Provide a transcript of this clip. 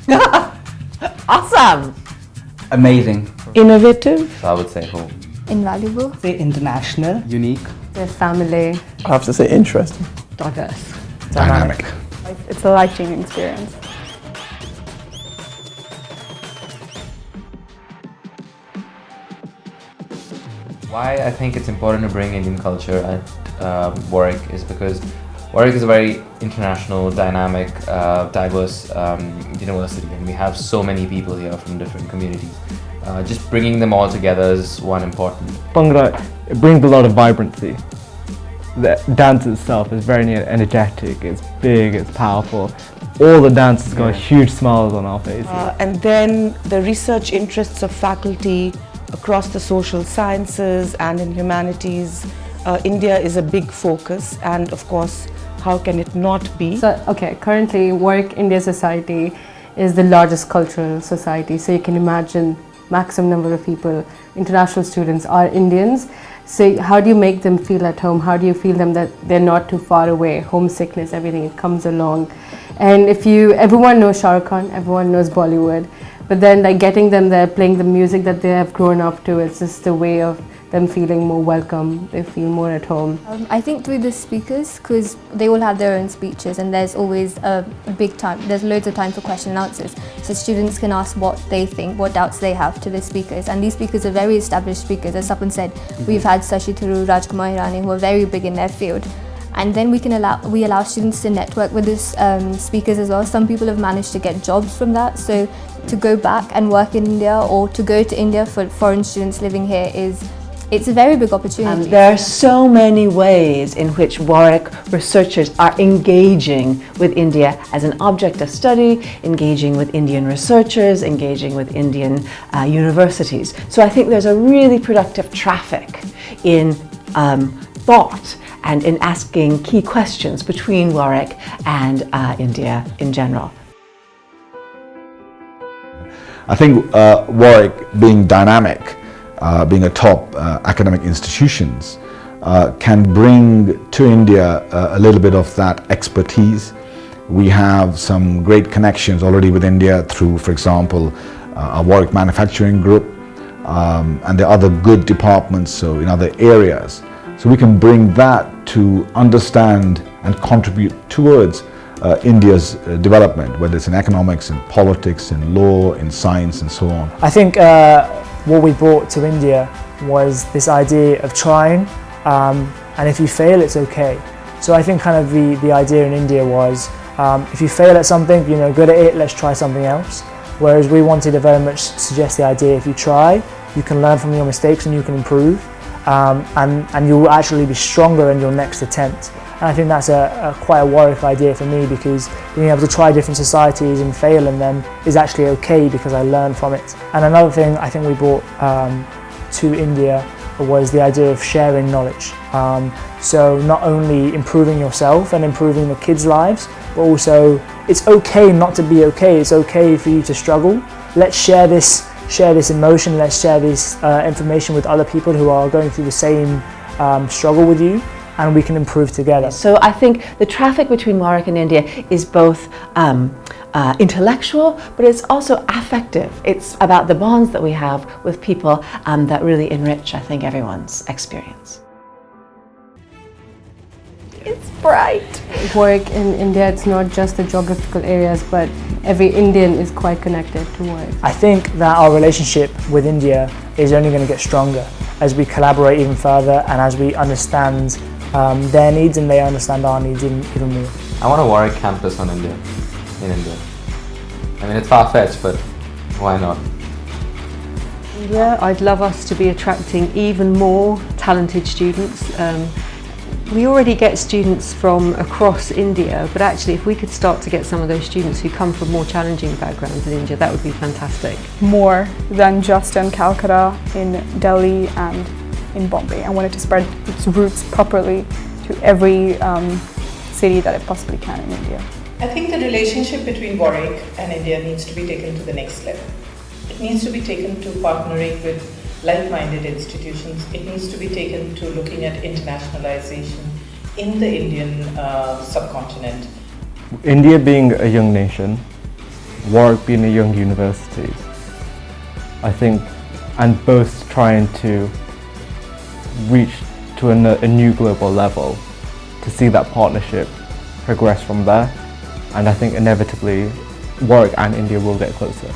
Awesome! Amazing. Innovative. So I would say home. Invaluable. Say international. Unique. Their family. I have to say interesting. Diverse. Dynamic. It's a life-changing experience. Why I think it's important to bring Indian culture at Warwick is because Warwick is a very international, dynamic, diverse university, and we have so many people here from different communities. Just bringing them all together is one important. Bhangra, it brings a lot of vibrancy. The dance itself is very energetic, it's big, it's powerful. All the dancers got huge smiles on our faces. And then the research interests of faculty across the social sciences and in humanities. India is a big focus, and of course, how can it not be? So, okay, currently Warwick India Society is the largest cultural society, so you can imagine maximum number of people, international students are Indians. So how do you make them feel at home? How do you feel them that they're not too far away? Homesickness, everything, it comes along. And everyone knows Shah Rukh Khan, everyone knows Bollywood, but then like getting them there, playing the music that they have grown up to, it's just a way of them feeling more welcome, they feel more at home. I think through the speakers, because they all have their own speeches and there's always a big time, there's loads of time for question and answers. So students can ask what they think, what doubts they have to the speakers. And these speakers are very established speakers. As Sapan said, we've had Sashi Tharoor, Rajkumar Hirani, who are very big in their field. And then we allow students to network with these speakers as well. Some people have managed to get jobs from that. So to go back and work in India or to go to India for foreign students living here it's a very big opportunity. There are so many ways in which Warwick researchers are engaging with India as an object of study, engaging with Indian researchers, engaging with Indian universities. So I think there's a really productive traffic in thought and in asking key questions between Warwick and India in general. I think Warwick being dynamic, being a top academic institutions, can bring to India a little bit of that expertise. We have some great connections already with India through, for example, our Warwick Manufacturing Group, and the other good departments, so in other areas. So we can bring that to understand and contribute towards India's development, whether it's in economics, in politics, in law, in science, and so on. I think what we brought to India was this idea of trying, and if you fail, it's okay. So I think kind of the idea in India was, if you fail at something, you're good at it, let's try something else. Whereas we wanted to very much suggest the idea, if you try, you can learn from your mistakes and you can improve, and you'll actually be stronger in your next attempt. And I think that's quite a Warwick idea for me, because being able to try different societies and fail in them is actually okay because I learned from it. And another thing I think we brought to India was the idea of sharing knowledge. So not only improving yourself and improving the kids' lives, but also it's okay not to be okay. It's okay for you to struggle. Let's share this emotion, let's share this information with other people who are going through the same struggle with you, and we can improve together. So I think the traffic between Warwick and India is both intellectual, but it's also affective. It's about the bonds that we have with people that really enrich, I think, everyone's experience. It's bright. Warwick in India, it's not just the geographical areas, but every Indian is quite connected to Warwick. I think that our relationship with India is only going to get stronger as we collaborate even further and as we understand their needs and they understand our needs even more. I want a Warwick campus in India. I mean, it's far-fetched, but why not? Yeah, I'd love us to be attracting even more talented students. We already get students from across India, but actually if we could start to get some of those students who come from more challenging backgrounds in India, that would be fantastic. More than just in Calcutta, in Delhi and in Bombay. I wanted to spread its roots properly to every city that it possibly can in India. I think the relationship between Warwick and India needs to be taken to the next level. It needs to be taken to partnering with like-minded institutions. It needs to be taken to looking at internationalization in the Indian subcontinent. India being a young nation, Warwick being a young university, I think, and both trying to reach to a new global level, to see that partnership progress from there. And I think inevitably Warwick and India will get closer.